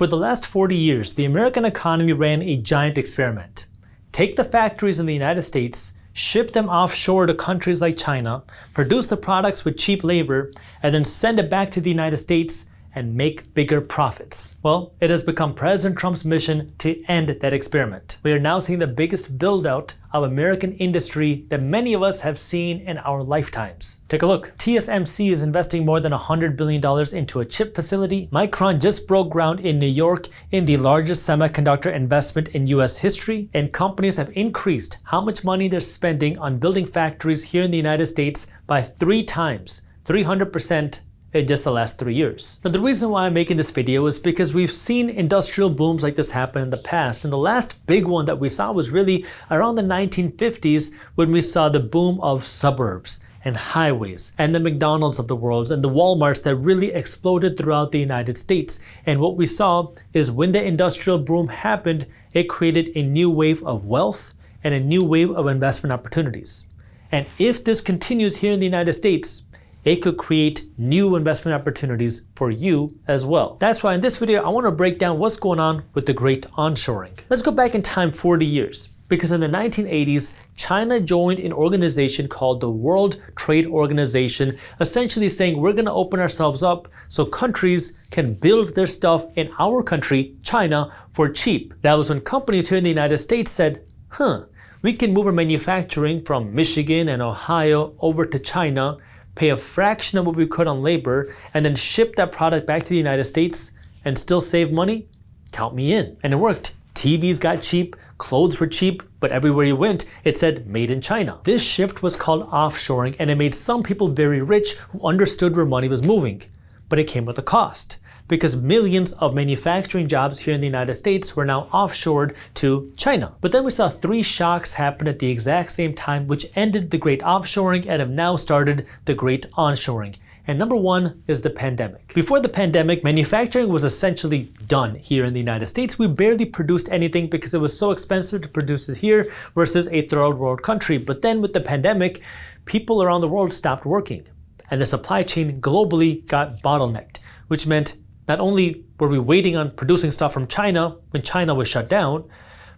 For the last 40 years, the American economy ran a giant experiment. Take the factories in the United States, ship them offshore to countries like China, produce the products with cheap labor, and then send it back to the United States and make bigger profits. Well, it has become President Trump's mission to end that experiment. We are now seeing the biggest build out of American industry that many of us have seen in our lifetimes. Take a look. TSMC is investing more than $100 billion into a chip facility. Micron just broke ground in New York in the largest semiconductor investment in US history. And companies have increased how much money they're spending on building factories here in the United States by 3 times, 300%, in just the last 3 years. Now, the reason why I'm making this video is because we've seen industrial booms like this happen in the past. And the last big one that we saw was really around the 1950s when we saw the boom of suburbs and highways and the McDonald's of the world and the Walmarts that really exploded throughout the United States. And what we saw is when the industrial boom happened, it created a new wave of wealth and a new wave of investment opportunities. And if this continues here in the United States, it could create new investment opportunities for you as well. That's why in this video, I want to break down what's going on with the great onshoring. Let's go back in time 40 years, because in the 1980s, China joined an organization called the World Trade Organization, essentially saying we're going to open ourselves up so countries can build their stuff in our country, China, for cheap. That was when companies here in the United States said, we can move our manufacturing from Michigan and Ohio over to China, pay a fraction of what we could on labor, and then ship that product back to the United States and still save money? Count me in. And it worked. TVs got cheap, clothes were cheap, but everywhere you went, it said made in China. This shift was called offshoring, and it made some people very rich who understood where money was moving. But it came with a cost, because millions of manufacturing jobs here in the United States were now offshored to China. But then we saw 3 shocks happen at the exact same time, which ended the great offshoring and have now started the great onshoring. And number 1 is the pandemic. Before the pandemic, manufacturing was essentially done here in the United States. We barely produced anything because it was so expensive to produce it here versus a third world country. But then with the pandemic, people around the world stopped working, and the supply chain globally got bottlenecked, which meant not only were we waiting on producing stuff from China when China was shut down,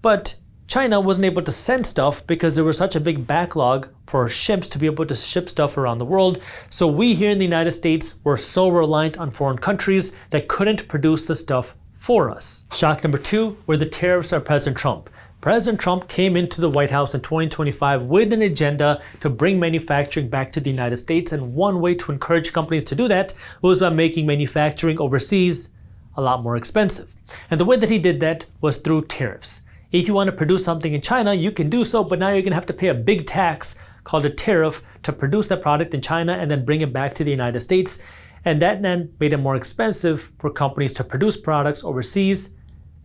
but China wasn't able to send stuff because there was such a big backlog for ships to be able to ship stuff around the world. So we here in the United States were so reliant on foreign countries that couldn't produce the stuff for us. Shock number 2 were the tariffs of President Trump. President Trump came into the White House in 2025 with an agenda to bring manufacturing back to the United States, and one way to encourage companies to do that was by making manufacturing overseas a lot more expensive. And the way that he did that was through tariffs. If you want to produce something in China, you can do so, but now you're going to have to pay a big tax called a tariff to produce that product in China and then bring it back to the United States. And that then made it more expensive for companies to produce products overseas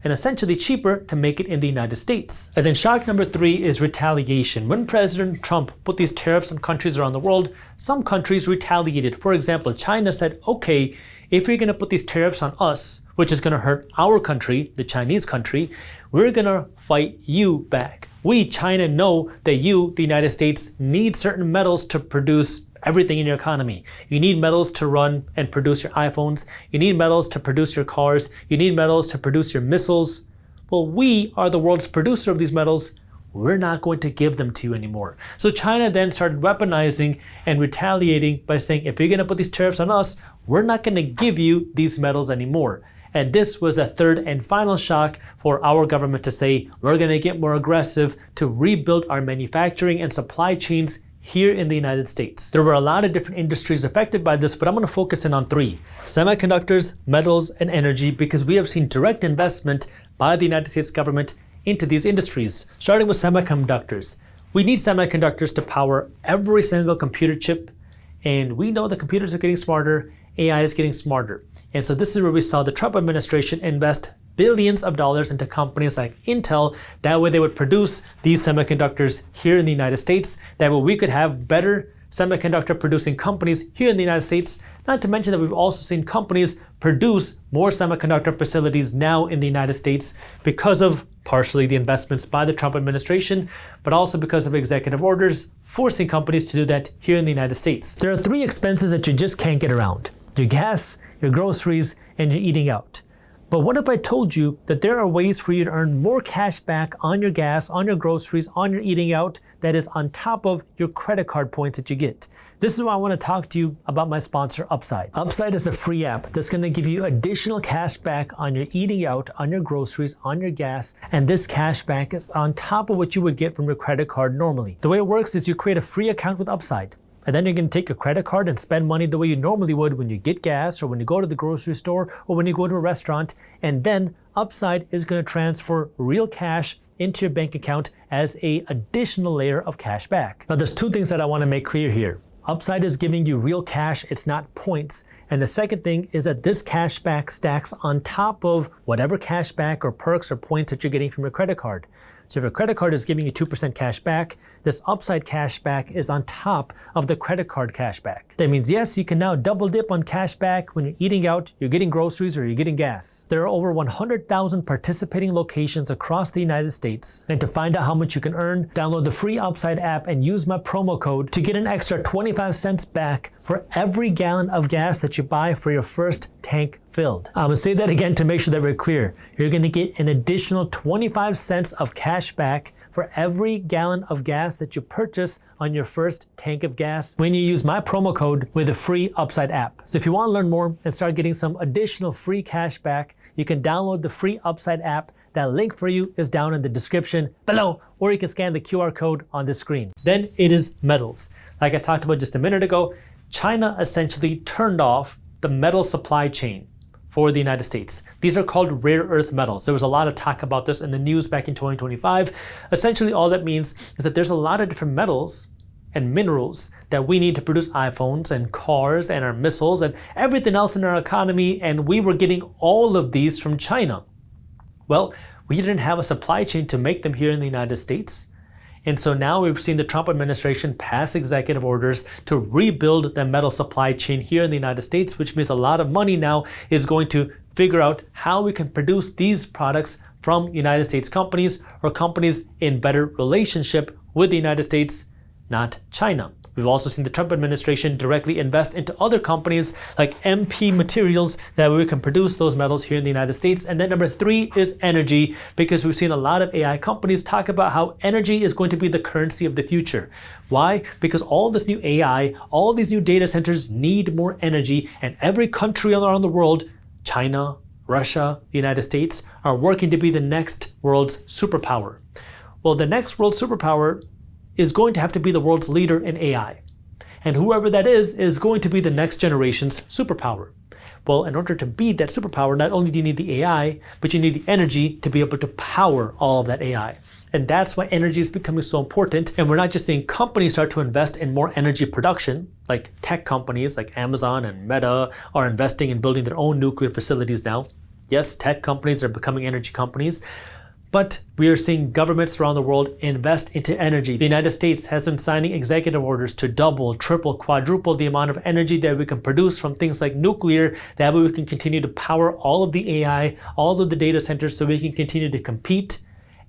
and essentially cheaper to make it in the United States. And then shock number 3 is retaliation. When President Trump put these tariffs on countries around the world, some countries retaliated. For example, China said, okay, if you're gonna put these tariffs on us, which is gonna hurt our country, the Chinese country, we're gonna fight you back. We, China, know that you, the United States, need certain metals to produce everything in your economy. You need metals to run and produce your iPhones. You need metals to produce your cars. You need metals to produce your missiles. Well, we are the world's producer of these metals. We're not going to give them to you anymore. So China then started weaponizing and retaliating by saying, if you're going to put these tariffs on us, we're not going to give you these metals anymore. And this was the third and final shock for our government to say, we're going to get more aggressive to rebuild our manufacturing and supply chains here in the United States. There were a lot of different industries affected by this, but I'm going to focus in on 3: semiconductors, metals, and energy, because we have seen direct investment by the United States government into these industries. Starting with semiconductors. We need semiconductors to power every single computer chip, and we know that computers are getting smarter, AI is getting smarter. And so this is where we saw the Trump administration invest billions of dollars into companies like Intel. That way they would produce these semiconductors here in the United States. That way we could have better semiconductor producing companies here in the United States. Not to mention that we've also seen companies produce more semiconductor facilities now in the United States because of partially the investments by the Trump administration, but also because of executive orders forcing companies to do that here in the United States. There are 3 expenses that you just can't get around: your gas, your groceries, and your eating out. But what if I told you that there are ways for you to earn more cash back on your gas, on your groceries, on your eating out, that is on top of your credit card points that you get? This is why I want to talk to you about my sponsor, Upside. Upside is a free app that's going to give you additional cash back on your eating out, on your groceries, on your gas, and this cash back is on top of what you would get from your credit card normally. The way it works is you create a free account with Upside, and then you can take your credit card and spend money the way you normally would when you get gas or when you go to the grocery store or when you go to a restaurant, and then Upside is going to transfer real cash into your bank account as an additional layer of cash back. Now there's two things that I want to make clear here. Upside is giving you real cash, it's not points. And the second thing is that this cash back stacks on top of whatever cash back or perks or points that you're getting from your credit card. So if your credit card is giving you 2% cash back, this Upside cash back is on top of the credit card cash back. That means yes, you can now double dip on cash back when you're eating out, you're getting groceries, or you're getting gas. There are over 100,000 participating locations across the United States. And to find out how much you can earn, download the free Upside app and use my promo code to get an extra 25 cents back for every gallon of gas that you buy for your first tank filled. I'm gonna say that again to make sure that we're clear. You're gonna get an additional 25 cents of cash back for every gallon of gas that you purchase on your first tank of gas when you use my promo code with the free Upside app. So if you want to learn more and start getting some additional free cash back, you can download the free Upside app. That link for you is down in the description below, or you can scan the QR code on the screen. Then it is metals. Like I talked about just a minute ago, China essentially turned off the metal supply chain for the United States. These are called rare earth metals. There was a lot of talk about this in the news back in 2025. Essentially, all that means is that there's a lot of different metals and minerals that we need to produce iPhones and cars and our missiles and everything else in our economy, and we were getting all of these from China. Well, we didn't have a supply chain to make them here in the United States. And so now we've seen the Trump administration pass executive orders to rebuild the metal supply chain here in the United States, which means a lot of money now is going to figure out how we can produce these products from United States companies or companies in better relationship with the United States, not China. We've also seen the Trump administration directly invest into other companies like MP Materials that we can produce those metals here in the United States. And then number three is energy, because we've seen a lot of AI companies talk about how energy is going to be the currency of the future. Why? Because all this new AI, all these new data centers need more energy, and every country around the world, China, Russia, the United States, are working to be the next world's superpower. Well, the next world superpower is going to have to be the world's leader in AI. And whoever that is going to be the next generation's superpower. Well, in order to be that superpower, not only do you need the AI, but you need the energy to be able to power all of that AI. And that's why energy is becoming so important. And we're not just seeing companies start to invest in more energy production, like tech companies like Amazon and Meta are investing in building their own nuclear facilities now. Yes, tech companies are becoming energy companies. But we are seeing governments around the world invest into energy. The United States has been signing executive orders to double, triple, quadruple the amount of energy that we can produce from things like nuclear. That way we can continue to power all of the AI, all of the data centers, so we can continue to compete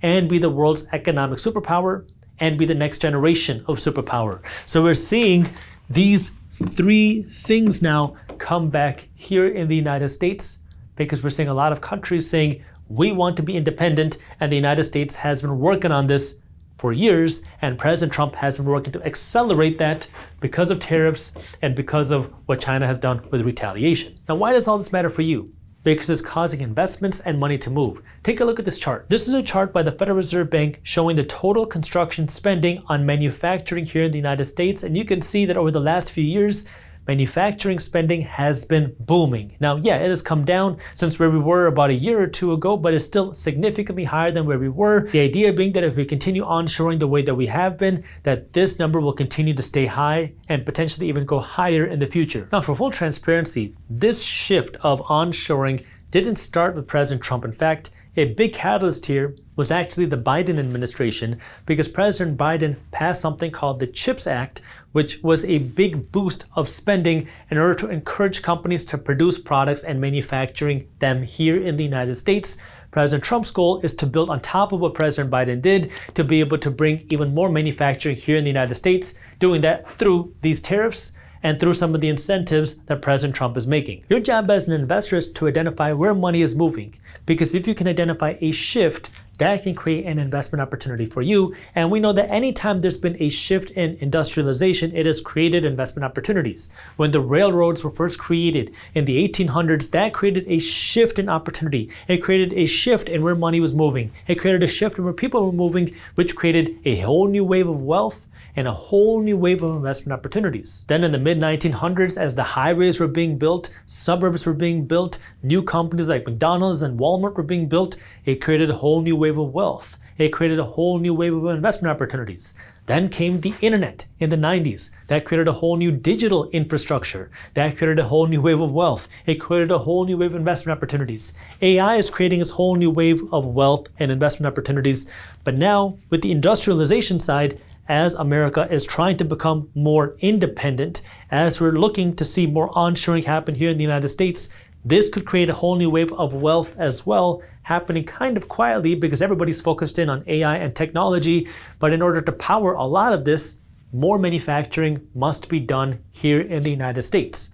and be the world's economic superpower and be the next generation of superpower. So we're seeing these three things now come back here in the United States, because we're seeing a lot of countries saying, we want to be independent, and the United States has been working on this for years, and President Trump has been working to accelerate that because of tariffs and because of what China has done with retaliation. Now, why does all this matter for you? Because it's causing investments and money to move. Take a look at this chart. This is a chart by the Federal Reserve Bank showing the total construction spending on manufacturing here in the United States, and you can see that over the last few years, manufacturing spending has been booming. Now, yeah, it has come down since where we were about a year or two ago, but it's still significantly higher than where we were. The idea being that if we continue onshoring the way that we have been, that this number will continue to stay high and potentially even go higher in the future. Now, for full transparency, this shift of onshoring didn't start with President Trump. In fact, a big catalyst here was actually the Biden administration, because President Biden passed something called the CHIPS Act, which was a big boost of spending in order to encourage companies to produce products and manufacturing them here in the United States. President Trump's goal is to build on top of what President Biden did to be able to bring even more manufacturing here in the United States, doing that through these tariffs. and through some of the incentives that President Trump is making. Your job as an investor is to identify where money is moving, because if you can identify a shift, that can create an investment opportunity for you. And we know that anytime there's been a shift in industrialization, it has created investment opportunities. When the railroads were first created in the 1800s, that created a shift in opportunity. It created a shift in where money was moving. It created a shift in where people were moving, which created a whole new wave of wealth and a whole new wave of investment opportunities. Then in the mid-1900s, as the highways were being built, suburbs were being built, new companies like McDonald's and Walmart were being built, it created a whole new wave of wealth. It created a whole new wave of investment opportunities. Then came the internet in the 90s. That created a whole new digital infrastructure. That created a whole new wave of wealth. It created a whole new wave of investment opportunities. AI is creating this whole new wave of wealth and investment opportunities. But now, with the industrialization side, as America is trying to become more independent, as we're looking to see more onshoring happen here in the United States, this could create a whole new wave of wealth as well, happening kind of quietly because everybody's focused in on AI and technology. But in order to power a lot of this, more manufacturing must be done here in the United States.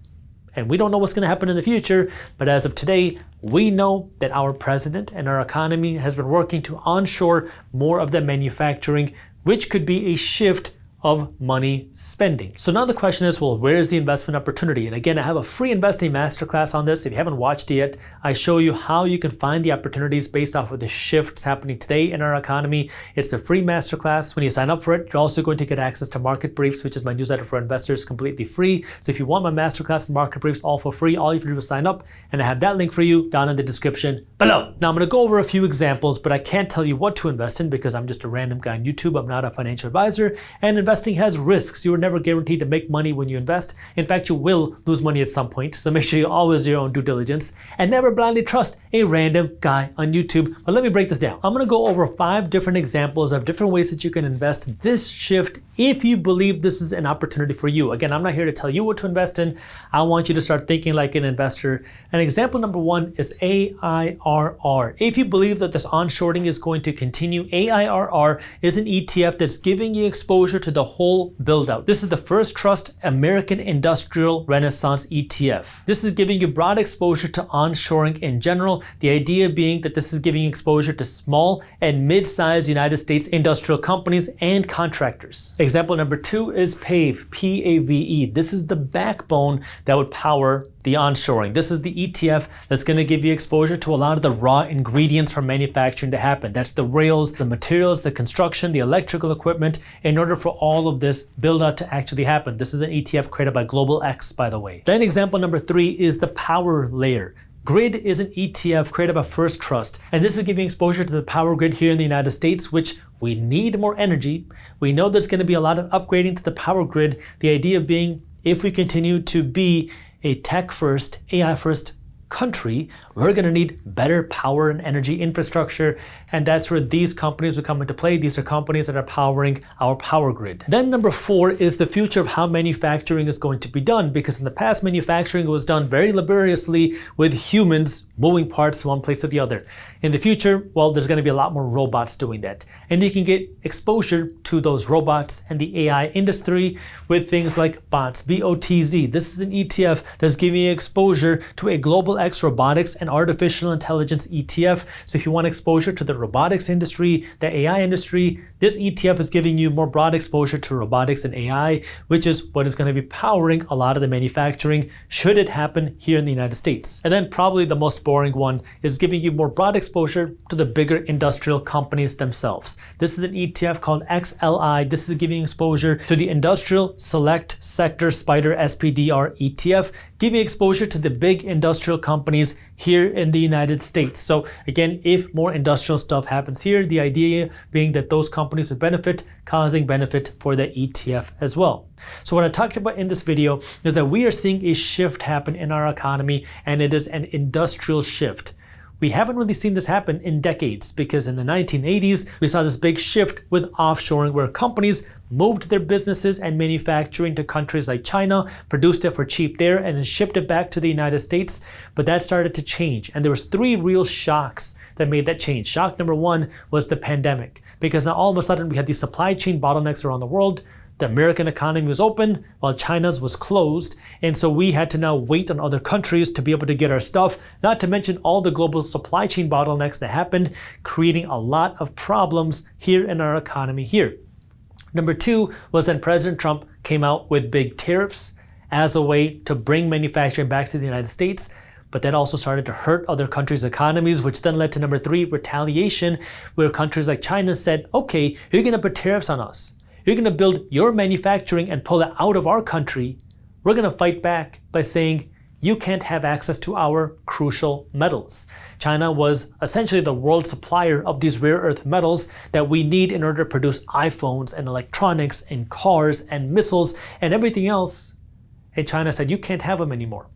And we don't know what's going to happen in the future, but as of today, we know that our president and our economy has been working to onshore more of the manufacturing, which could be a shift of money spending. So now the question is, well, where is the investment opportunity? And again, I have a free investing masterclass on this. If you haven't watched it yet, I show you how you can find the opportunities based off of the shifts happening today in our economy. It's a free masterclass. When you sign up for it, you're also going to get access to Market Briefs, which is my newsletter for investors, completely free. So if you want my masterclass and Market Briefs all for free, all you have to do is sign up, and I have that link for you down in the description below. Now I'm going to go over a few examples, but I can't tell you what to invest in because I'm just a random guy on YouTube. I'm not a financial advisor, and investing has risks. You are never guaranteed to make money when you invest. In fact, you will lose money at some point. So make sure you always do your own due diligence and never blindly trust a random guy on YouTube. But let me break this down. I'm going to go over 5 different examples of different ways that you can invest this shift if you believe this is an opportunity for you. Again, I'm not here to tell you what to invest in. I want you to start thinking like an investor. And example number 1 is AIRR. If you believe that this onshoring is going to continue, AIRR is an ETF that's giving you exposure to the whole build out. This is the First Trust American Industrial Renaissance ETF. This is giving you broad exposure to onshoring in general. The idea being that this is giving you exposure to small and mid-sized United States industrial companies and contractors. Example number 2 is PAVE, P-A-V-E. This is the backbone that would power the onshoring. This is the ETF that's going to give you exposure to a lot of the raw ingredients for manufacturing to happen. That's the rails, the materials, the construction, the electrical equipment, in order for all of this build out to actually happen. This is an ETF created by Global X, by the way. Then example number 3 is the power layer. Grid is an ETF created by First Trust, and this is giving exposure to the power grid here in the United States, which we need more energy. We know there's going to be a lot of upgrading to the power grid. The idea being, if we continue to be a tech-first, AI-first country, we're going to need better power and energy infrastructure, and that's where these companies will come into play. These are companies that are powering our power grid. Then number 4 is the future of how manufacturing is going to be done, because in the past, manufacturing was done very laboriously with humans moving parts from one place to the other. In the future, well, there's going to be a lot more robots doing that, and you can get exposure to those robots and the AI industry with things like BOTZ, B-O-T-Z. This is an ETF that's giving you exposure to a Global X Robotics and Artificial Intelligence ETF. So if you want exposure to the robotics industry, the AI industry, this ETF is giving you more broad exposure to robotics and AI, which is what is going to be powering a lot of the manufacturing should it happen here in the United States. And then probably the most boring one is giving you more broad exposure to the bigger industrial companies themselves. This is an ETF called XLI. This is giving exposure to the Industrial Select Sector Spider SPDR ETF, giving exposure to the big industrial companies here in the United States. So again, if more industrial stuff happens here, the idea being that those companies would benefit, causing benefit for the ETF as well. So what I talked about in this video is that we are seeing a shift happen in our economy, and it is an industrial shift. We haven't really seen this happen in decades, because in the 1980s, we saw this big shift with offshoring, where companies moved their businesses and manufacturing to countries like China, produced it for cheap there, and then shipped it back to the United States. But that started to change, and there was 3 real shocks that made that change. Shock number 1 was the pandemic, because now all of a sudden we had these supply chain bottlenecks around the world. The American economy was open while China's was closed, and so we had to now wait on other countries to be able to get our stuff, not to mention all the global supply chain bottlenecks that happened, creating a lot of problems here in our economy here. Number two was then President Trump came out with big tariffs as a way to bring manufacturing back to the United States, but that also started to hurt other countries' economies, which then led to number three, retaliation, where countries like China said, okay, you're going to put tariffs on us. You're going to build your manufacturing and pull it out of our country. We're going to fight back by saying, you can't have access to our crucial metals. China was essentially the world supplier of these rare earth metals that we need in order to produce iPhones and electronics and cars and missiles and everything else. And China said, you can't have them anymore.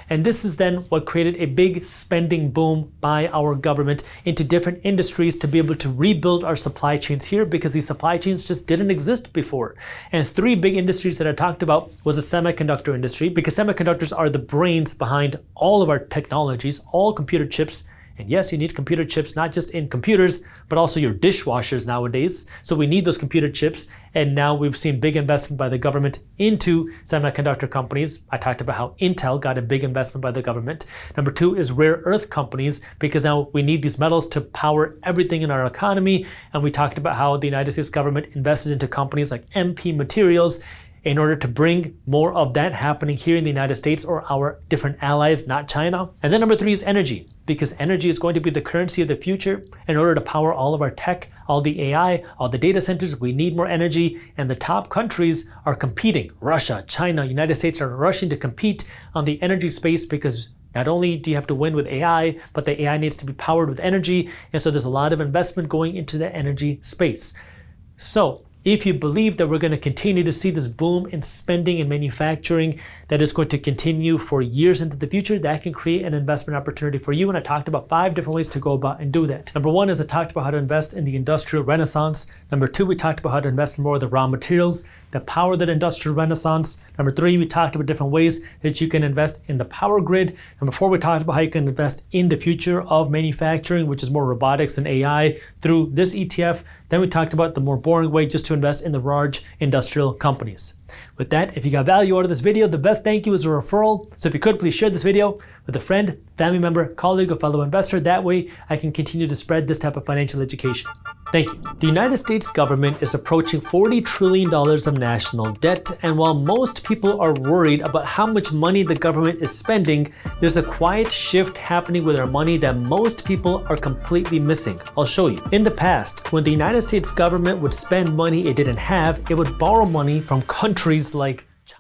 And this is then what created a big spending boom by our government into different industries to be able to rebuild our supply chains here, because these supply chains just didn't exist before. And three big industries that I talked about was the semiconductor industry, because semiconductors are the brains behind all of our technologies, all computer chips. And yes, you need computer chips, not just in computers, but also your dishwashers nowadays. So we need those computer chips. And now we've seen big investment by the government into semiconductor companies. I talked about how Intel got a big investment by the government. Number two is rare earth companies, because now we need these metals to power everything in our economy. And we talked about how the United States government invested into companies like MP Materials in order to bring more of that happening here in the United States or our different allies, not China. And then number three is energy, because energy is going to be the currency of the future. In order to power all of our tech, all the AI, all the data centers, we need more energy. And the top countries are competing. Russia, China, United States are rushing to compete on the energy space, because not only do you have to win with AI, but the AI needs to be powered with energy. And so there's a lot of investment going into the energy space. So if you believe that we're going to continue to see this boom in spending and manufacturing that is going to continue for years into the future, that can create an investment opportunity for you. And I talked about 5 different ways to go about and do that. Number one is I talked about how to invest in the industrial renaissance. Number two, we talked about how to invest in more of the raw materials that power that industrial renaissance. Number three, we talked about different ways that you can invest in the power grid. Number four, we talked about how you can invest in the future of manufacturing, which is more robotics and AI through this ETF. Then we talked about the more boring way, just to invest in the large industrial companies. With that, if you got value out of this video, the best thank you is a referral. So if you could, please share this video with a friend, family member, colleague, or fellow investor. That way I can continue to spread this type of financial education. Thank you. The United States government is approaching $40 trillion of national debt, and while most people are worried about how much money the government is spending, there's a quiet shift happening with our money that most people are completely missing. I'll show you. In the past, when the United States government would spend money it didn't have, it would borrow money from countries like